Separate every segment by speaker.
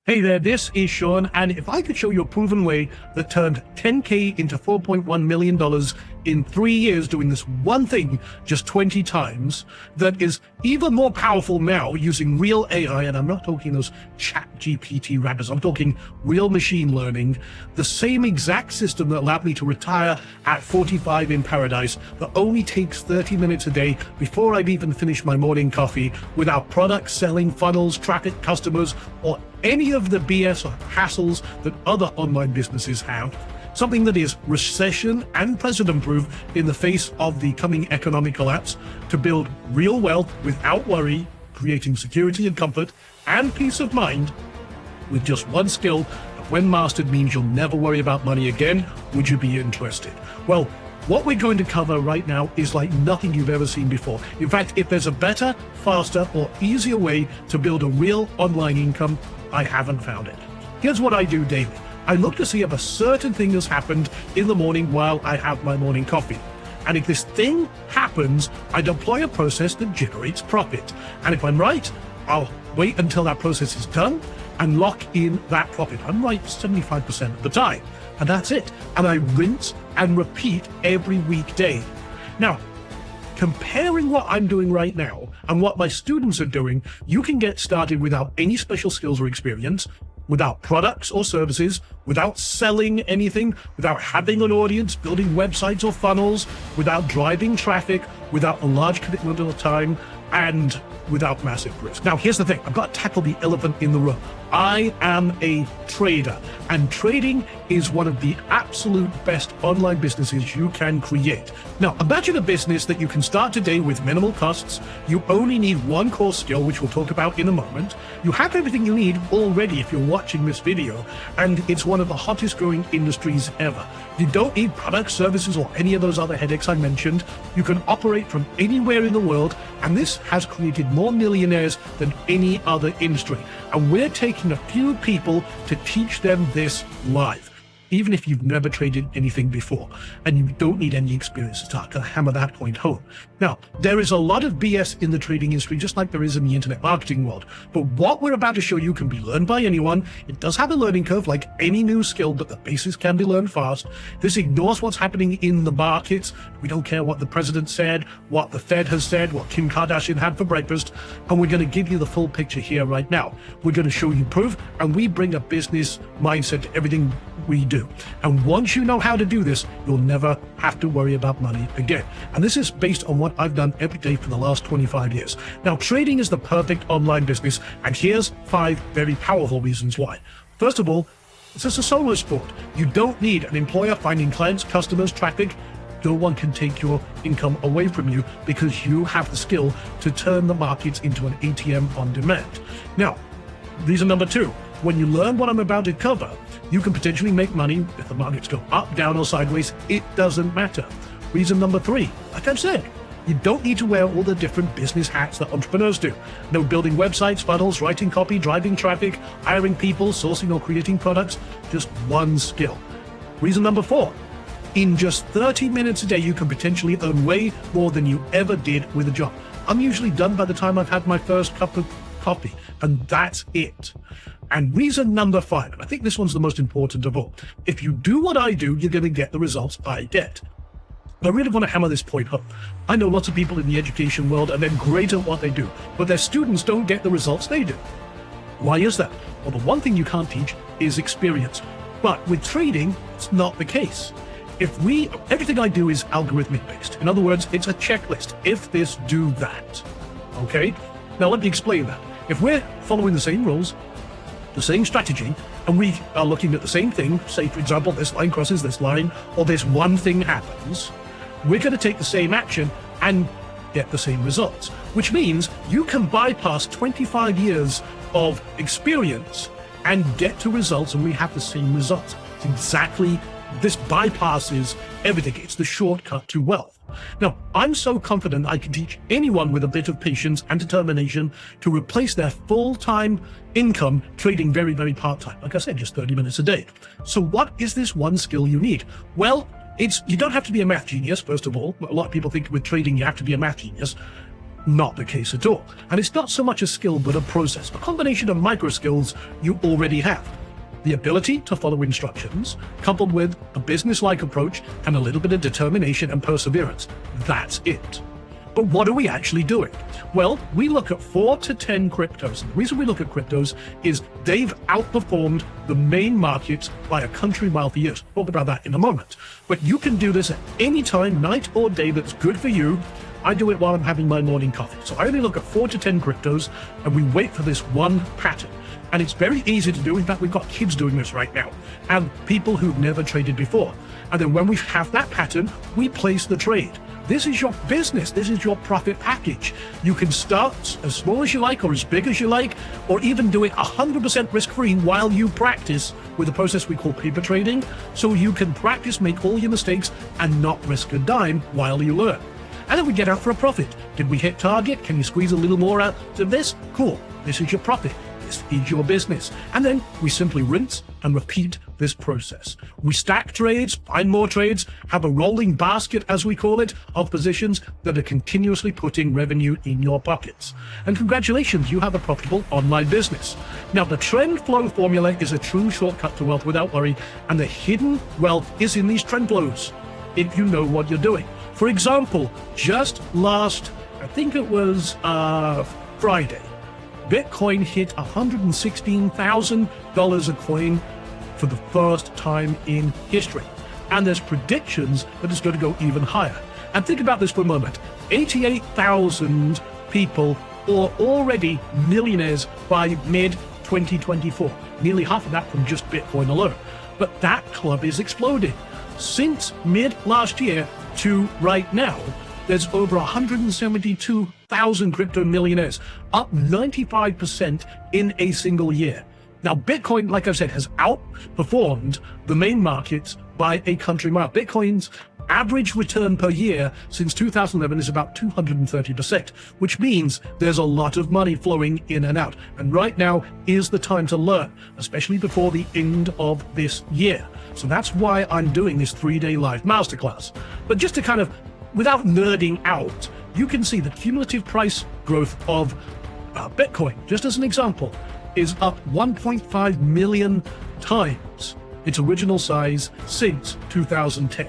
Speaker 1: Hey there, this is Sean, and if I could show you a proven way that turned 10K into $4.1 million in 3 years doing this one thing just 20 times, that is even more powerful now using real AI, and I'm not talking those chat GPT rappers, I'm talking real machine learning, the same exact system that allowed me to retire at 45 in paradise, that only takes 30 minutes a day before I've even finished my morning coffee, without products, selling, funnels, traffic, customers, or any of the BS or hassles that other online businesses have. Something that is recession and president-proof in the face of the coming economic collapse, to build real wealth without worry, creating security and comfort and peace of mind with just one skill that, when mastered, means you'll never worry about money again. Would you be interested? Well, what we're going to cover right now is like nothing you've ever seen before. In fact, if there's a better, faster, or easier way to build a real online income, I haven't found it. Here's what I do daily. I look to see if a certain thing has happened in the morning while I have my morning coffee. And if this thing happens, I deploy a process that generates profit. And if I'm right, I'll wait until that process is done and lock in that profit. I'm right 75% of the time. And that's it. And I rinse and repeat every weekday. Now, comparing what I'm doing right now and what my students are doing, you can get started without any special skills or experience, without products or services, without selling anything, without having an audience, building websites or funnels, without driving traffic, without a large commitment of time, and without massive risk. Now, here's the thing. I've got to tackle the elephant in the room. I am a trader, and trading is one of the absolute best online businesses you can create. Now, imagine a business that you can start today with minimal costs. You only need one core skill, which we'll talk about in a moment. You have everything you need already if you're watching this video, and it's one of the hottest growing industries ever. You don't need products, services, or any of those other headaches I mentioned. You can operate from anywhere in the world, and this has created more millionaires than any other industry. And we're taking a few people to teach them this live, even if you've never traded anything before, and you don't need any experience to start to hammer that point home. Now, there is a lot of BS in the trading industry, just like there is in the internet marketing world. But what we're about to show you can be learned by anyone. It does have a learning curve like any new skill, but the basics can be learned fast. This ignores what's happening in the markets. We don't care what the president said, what the Fed has said, what Kim Kardashian had for breakfast. And we're going to give you the full picture here right now. We're going to show you proof, and we bring a business mindset to everything we do. And once you know how to do this, you'll never have to worry about money again. And this is based on what I've done every day for the last 25 years. Now, trading is the perfect online business, and here's 5 very powerful reasons why. First of all, it's just a solo sport. You don't need an employer finding clients, customers, traffic. No one can take your income away from you because you have the skill to turn the markets into an ATM on demand. Now, reason number 2, when you learn what I'm about to cover, you can potentially make money if the markets go up, down, or sideways. It doesn't matter. Reason number 3, like I've said, you don't need to wear all the different business hats that entrepreneurs do. No building websites, funnels, writing copy, driving traffic, hiring people, sourcing or creating products. Just one skill. Reason number 4, in just 30 minutes a day, you can potentially earn way more than you ever did with a job. I'm usually done by the time I've had my first cup of coffee, and that's it. And reason number 5, and I think this one's the most important of all. If you do what I do, you're going to get the results I get. I really want to hammer this point home. I know lots of people in the education world, and they're great at what they do, but their students don't get the results they do. Why is that? Well, the one thing you can't teach is experience. But with trading, it's not the case. Everything I do is algorithmic based. In other words, it's a checklist. If this, do that. Okay? Now let me explain that. If we're following the same rules, the same strategy, and we are looking at the same thing, say for example, this line crosses this line, or this one thing happens, we're going to take the same action and get the same results, which means you can bypass 25 years of experience and get to results, and we have the same results. It's exactly, this bypasses everything. It's the shortcut to wealth. Now, I'm so confident I can teach anyone with a bit of patience and determination to replace their full-time income trading very, very part-time. Like I said, just 30 minutes a day. So what is this one skill you need? Well, you don't have to be a math genius, first of all. A lot of people think with trading you have to be a math genius. Not the case at all. And it's not so much a skill, but a process, a combination of micro skills you already have. The ability to follow instructions, coupled with a business-like approach and a little bit of determination and perseverance. That's it. But what are we actually doing? Well, we look at 4 to 10 cryptos. And the reason we look at cryptos is they've outperformed the main markets by a country mile for years. We'll talk about that in a moment. But you can do this at any time, night or day, that's good for you. I do it while I'm having my morning coffee. So I only look at 4 to 10 cryptos, and we wait for this one pattern. And it's very easy to do. In fact, we've got kids doing this right now, and people who've never traded before. And then when we have that pattern, we place the trade. This is your business. This is your profit package. You can start as small as you like or as big as you like, or even do it 100% risk-free while you practice with a process we call paper trading, so you can practice, make all your mistakes, and not risk a dime while you learn. And then we get out for a profit. Did we hit target? Can you squeeze a little more out of this? Cool. This is your profit. This is your business. And then we simply rinse and repeat this process. We stack trades, find more trades, have a rolling basket, as we call it, of positions that are continuously putting revenue in your pockets. And congratulations, you have a profitable online business. Now, the TrendFlow Formula is a true shortcut to wealth without worry, and the hidden wealth is in these trend flows, if you know what you're doing. For example, just last, I think it was Friday, Bitcoin hit $116,000 a coin for the first time in history. And there's predictions that it's going to go even higher. And think about this for a moment. 88,000 people are already millionaires by mid-2024. Nearly half of that from just Bitcoin alone. But that club is exploding. Since mid last year to right now, there's over 172,000 crypto millionaires, up 95% in a single year. Now, Bitcoin, like I said, has outperformed the main markets by a country mile. Bitcoin's average return per year since 2011 is about 230%, which means there's a lot of money flowing in and out. And right now is the time to learn, especially before the end of this year. So that's why I'm doing this 3-day live masterclass. But just to kind of, without nerding out, you can see the cumulative price growth of Bitcoin, just as an example, is up 1.5 million times its original size since 2010.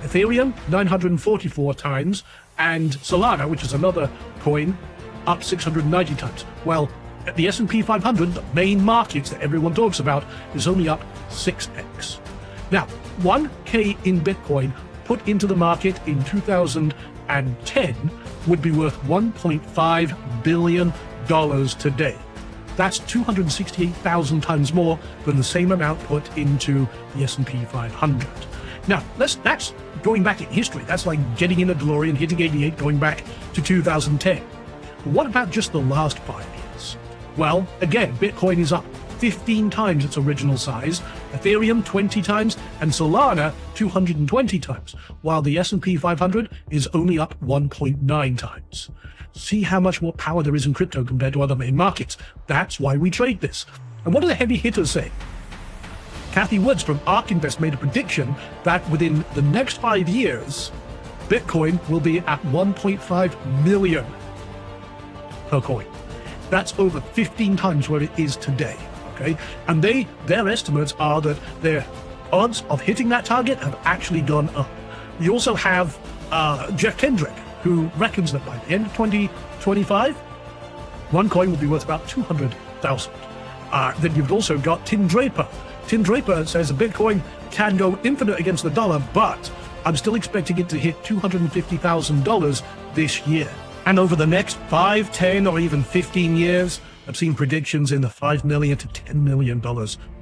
Speaker 1: Ethereum, 944 times, and Solana, which is another coin, up 690 times. Well, the S&P 500, the main markets that everyone talks about, is only up 6x. Now, 1K in Bitcoin put into the market in 2010 would be worth $1.5 billion today. That's 268,000 times more than the same amount put into the S&P 500. Now, that's going back in history. That's like getting in a DeLorean, hitting 88, going back to 2010. But what about just the last 5 years? Well, again, Bitcoin is up 15 times its original size, Ethereum 20 times, and Solana 220 times, while the S&P 500 is only up 1.9 times. See how much more power there is in crypto compared to other main markets. That's why we trade this. And what do the heavy hitters say? Kathy Woods from ARK Invest made a prediction that within the next 5 years, Bitcoin will be at 1.5 million per coin. That's over 15 times where it is today. Okay, and their estimates are that their odds of hitting that target have actually gone up. You also have Jeff Kendrick, who reckons that by the end of 2025, one coin will be worth about 200,000. Then you've also got Tim Draper. Tim Draper says a Bitcoin can go infinite against the dollar, but I'm still expecting it to hit $250,000 this year. And over the next 5, 10, or even 15 years, I've seen predictions in the $5 million to $10 million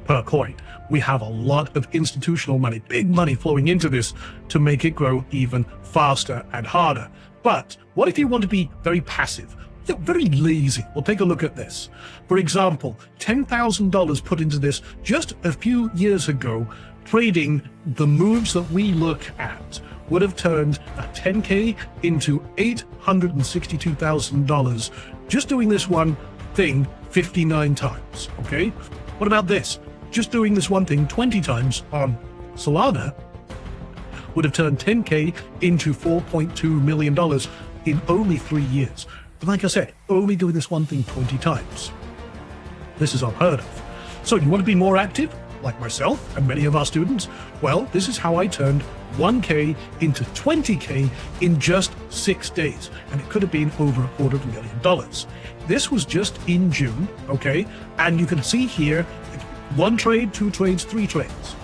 Speaker 1: per coin. We have a lot of institutional money, big money flowing into this to make it grow even faster and harder. But what if you want to be very passive, very lazy? Well, take a look at this. For example, $10,000 put into this just a few years ago, trading the moves that we look at would have turned a 10K into $862,000 just doing this one thing 59 times, okay? What about this? Just doing this one thing 20 times on Solana would have turned 10K into $4.2 million in only 3 years. But like I said, only doing this one thing 20 times. This is unheard of. So you want to be more active, like myself and many of our students? Well, this is how I turned 1K into 20K in just 6 days. And it could have been over $250,000. This was just in June, okay? And you can see here, 1 trade, 2 trades, 3 trades.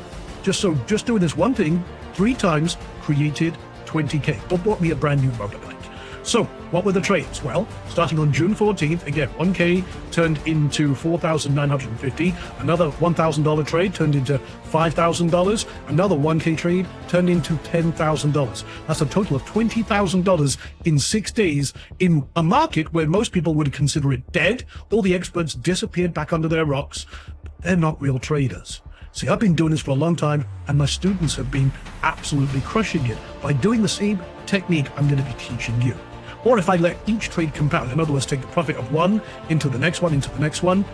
Speaker 1: Just doing this one thing 3 times created 20K, but bought me a brand new motorbike. So what were the trades? Well, starting on June 14th, again, 1K turned into $4,950. Another $1,000 trade turned into $5,000. Another 1K trade turned into $10,000. That's a total of $20,000 in 6 days in a market where most people would consider it dead. All the experts disappeared back under their rocks. They're not real traders. See, I've been doing this for a long time, and my students have been absolutely crushing it by doing the same technique I'm going to be teaching you. Or if I let each trade compound, in other words, take the profit of one into the next one, into the next one,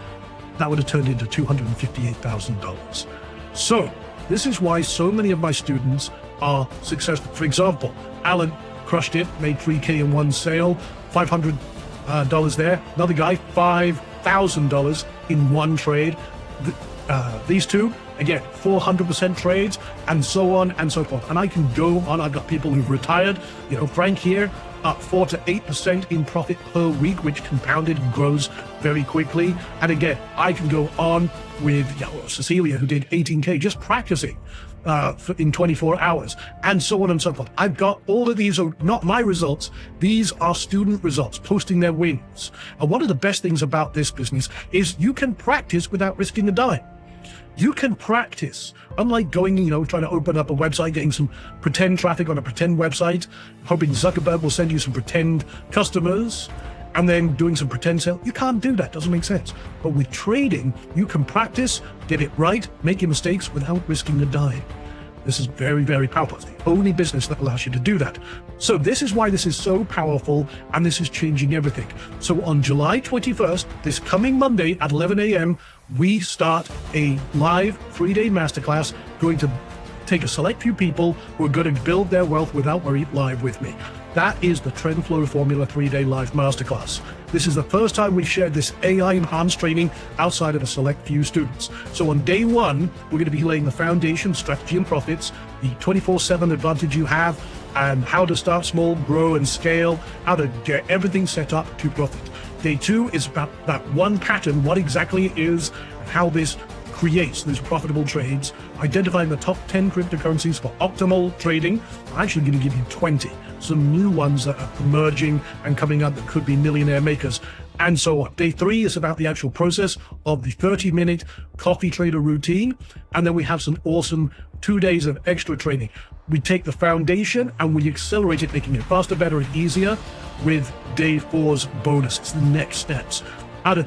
Speaker 1: that would have turned into $258,000. So this is why so many of my students are successful. For example, Alan crushed it, made $3K in one sale, $500 there. Another guy, $5,000 in one trade. These two, again, 400% trades, and so on and so forth. And I can go on. I've got people who've retired. Frank here, up 4 to 8% in profit per week, which compounded and grows very quickly. And again, I can go on with Cecilia, who did 18K just practicing in 24 hours, and so on and so forth. I've got all of these are not my results. These are student results, posting their wins. And one of the best things about this business is you can practice without risking a dime. You can practice, unlike going, trying to open up a website, getting some pretend traffic on a pretend website, hoping Zuckerberg will send you some pretend customers, and then doing some pretend sale. You can't do that. Doesn't make sense. But with trading, you can practice, get it right, make your mistakes without risking a dime. This is very, very powerful. It's the only business that allows you to do that. So this is why this is so powerful, and this is changing everything. So on July 21st, this coming Monday at 11 a.m., we start a live 3-day masterclass going to take a select few people who are going to build their wealth without worry live with me. That is the TrendFlow Formula 3-day live masterclass. This is the first time we've shared this AI-enhanced training outside of a select few students. So on day 1, we're going to be laying the foundation, strategy and profits, the 24/7 advantage you have, and how to start small, grow and scale, how to get everything set up to profit. Day 2 is about that one pattern, what exactly it is, and how this creates those profitable trades, identifying the top 10 cryptocurrencies for optimal trading. I'm actually going to give you 20, some new ones that are emerging and coming up that could be millionaire makers, and so on. Day 3 is about the actual process of the 30-minute coffee trader routine, and then we have some awesome 2 days of extra training. We take the foundation and we accelerate it, making it faster, better, and easier with day 4's bonus. It's the next steps. How to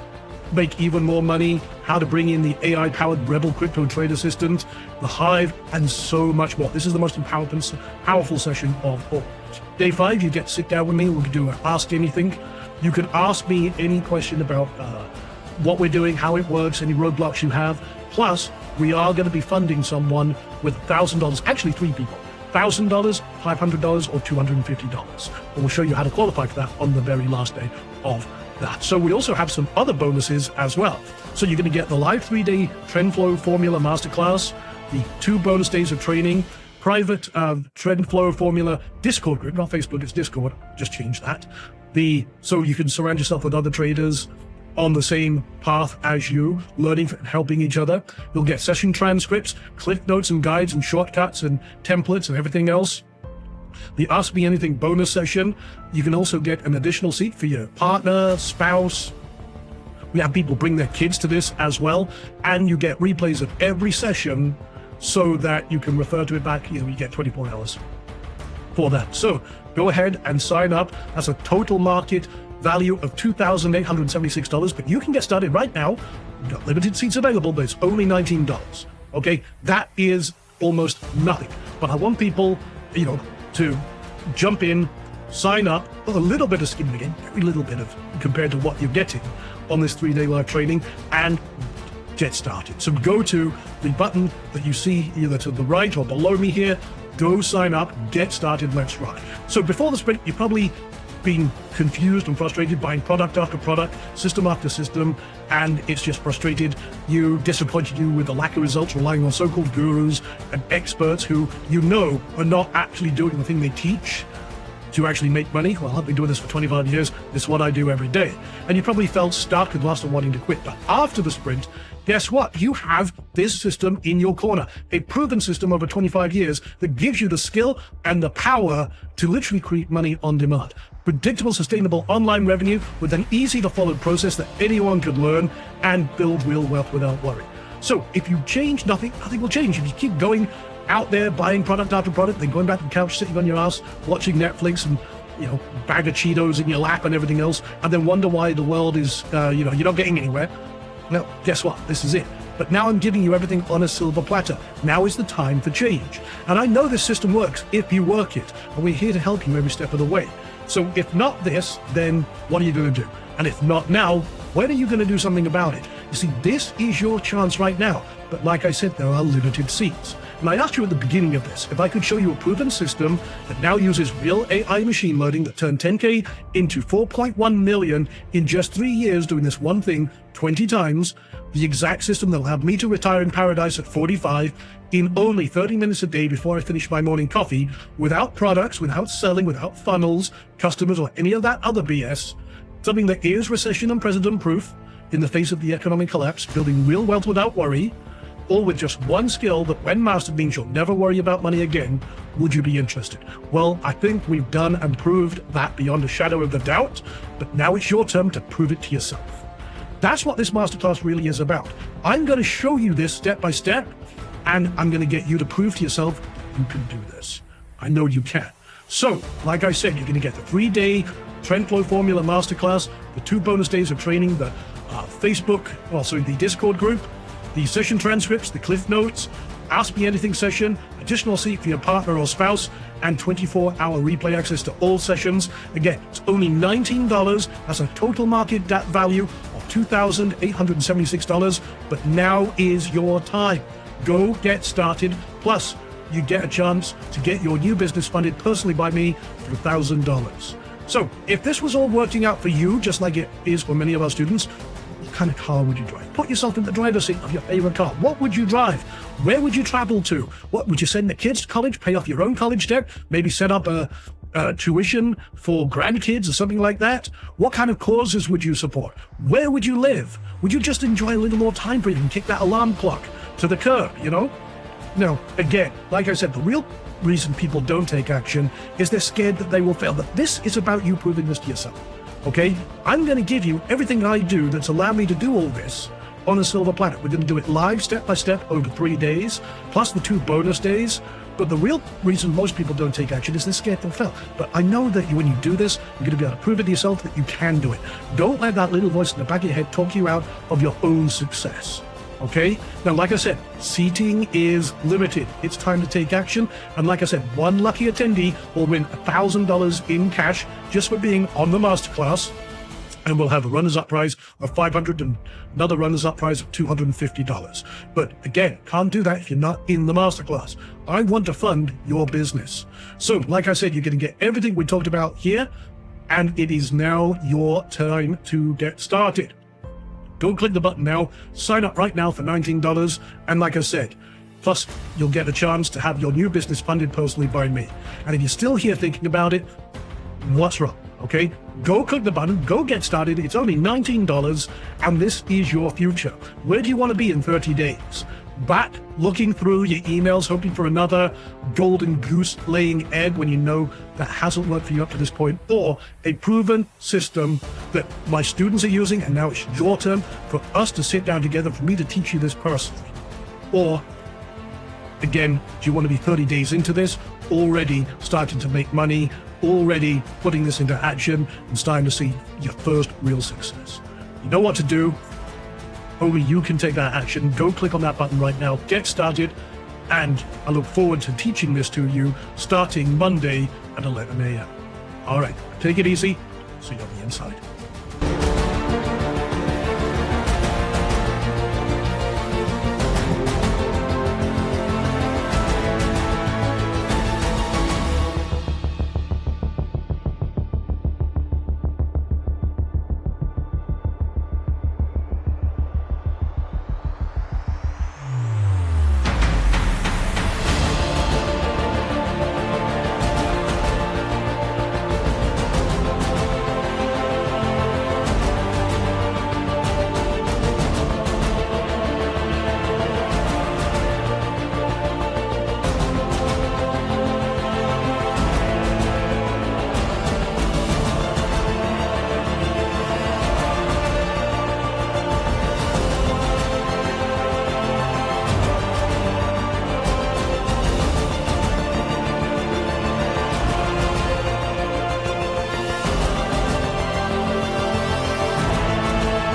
Speaker 1: make even more money, how to bring in the AI-powered Rebel Crypto Trade Assistant, the Hive, and so much more. This is the most powerful session of all. Day 5, you get to sit down with me. We can do an Ask Anything. You can ask me any question about what we're doing, how it works, any roadblocks you have. Plus, we are going to be funding someone with $1,000, actually 3 people. $1,000, $500, or $250. And we'll show you how to qualify for that on the very last day of that. So we also have some other bonuses as well. So you're going to get the live 3-day TrendFlow Formula Masterclass, the 2 bonus days of training, private TrendFlow Formula Discord group, not Facebook, it's Discord, just change that. So you can surround yourself with other traders on the same path as you, learning and helping each other. You'll get session transcripts, cliff notes and guides and shortcuts and templates and everything else. The Ask Me Anything bonus session, you can also get an additional seat for your partner, spouse. We have people bring their kids to this as well, and you get replays of every session so that you can refer to it back. You get 24 hours for that. So go ahead and sign up. That's a total market value of $2,876, but you can get started right now. We've got limited seats available, but it's only $19. Okay, that is almost nothing. But I want people, to jump in, sign up with a little bit of skin in the game, very little bit of compared to what you're getting on this 3-day live training, and get started. So go to the button that you see either to the right or below me here. Go sign up, get started, let's rock. So before the sprint, you probably been confused and frustrated buying product after product, system after system, and it's just frustrated you, disappointed you with the lack of results, relying on so-called gurus and experts who you know are not actually doing the thing they teach to actually make money. Well, I've been doing this for 25 years. This is what I do every day. And you probably felt stuck and lost and wanting to quit. But after the sprint, guess what? You have this system in your corner, a proven system over 25 years that gives you the skill and the power to literally create money on demand. Predictable, sustainable online revenue with an easy to follow process that anyone could learn and build real wealth without worry. So if you change, nothing will change. If you keep going out there buying product after product, then going back to the couch, sitting on your ass, watching Netflix and, bag of Cheetos in your lap and everything else, and then wonder why the world is, you're not getting anywhere. Well, guess what? This is it. But now I'm giving you everything on a silver platter. Now is the time for change. And I know this system works if you work it. And we're here to help you every step of the way. So if not this, then what are you going to do? And if not now, when are you going to do something about it? You see, this is your chance right now. But like I said, there are limited seats. And I asked you at the beginning of this, if I could show you a proven system that now uses real AI machine learning that turned 10K into 4.1 million in just 3 years doing this one thing 20 times, the exact system that'll have me to retire in paradise at 45 in only 30 minutes a day before I finish my morning coffee, without products, without selling, without funnels, customers, or any of that other BS, something that is recession and president proof in the face of the economic collapse, building real wealth without worry, all with just one skill that when mastered means you'll never worry about money again. Would you be interested? Well, I think we've done and proved that beyond a shadow of a doubt, but now it's your turn to prove it to yourself. That's what this masterclass really is about. I'm going to show you this step by step, and I'm going to get you to prove to yourself you can do this. I know you can. So, like I said, you're going to get the 3-day TrendFlow Formula masterclass, the 2 bonus days of training, the the Discord group, the session transcripts, the cliff notes, Ask Me Anything session, additional seat for your partner or spouse, and 24-hour replay access to all sessions. Again, it's only $19. That's a total market value of $2,876, but now is your time. Go get started. Plus, you get a chance to get your new business funded personally by me for $1,000. So, if this was all working out for you, just like it is for many of our students, what kind of car would you drive? Put yourself in the driver's seat of your favorite car. What would you drive? Where would you travel to? What would you send the kids to college? Pay off your own college debt? Maybe set up a tuition for grandkids or something like that? What kind of causes would you support? Where would you live? Would you just enjoy a little more time breathing and kick that alarm clock to the curb, No, again, like I said, the real reason people don't take action is they're scared that they will fail. But this is about you proving this to yourself. Okay, I'm going to give you everything I do that's allowed me to do all this on a silver platter. We're going to do it live, step by step, over 3 days, plus the 2 bonus days. But the real reason most people don't take action is they're scared they'll fail. But I know that when you do this, you're going to be able to prove it to yourself that you can do it. Don't let that little voice in the back of your head talk you out of your own success. Okay? Now, like I said, seating is limited. It's time to take action. And like I said, one lucky attendee will win $1,000 in cash just for being on the masterclass. And we'll have a runners-up prize of $500 and another runners-up prize of $250. But again, can't do that if you're not in the masterclass. I want to fund your business. So, like I said, you're going to get everything we talked about here. And it is now your time to get started. Go click the button now, sign up right now for $19, and like I said, plus you'll get a chance to have your new business funded personally by me. And if you're still here thinking about it, what's wrong? Okay, go click the button, go get started. It's only $19, and this is your future. Where do you want to be in 30 days? Back looking through your emails, hoping for another golden goose laying egg when you know that hasn't worked for you up to this point, or a proven system that my students are using, and now it's your turn for us to sit down together, for me to teach you this personally. Or, again, do you want to be 30 days into this, already starting to make money, already putting this into action, and starting to see your first real success? You know what to do. Only you can take that action. Go click on that button right now, get started, and I look forward to teaching this to you starting Monday at 11 a.m. All right, take it easy. See you on the inside.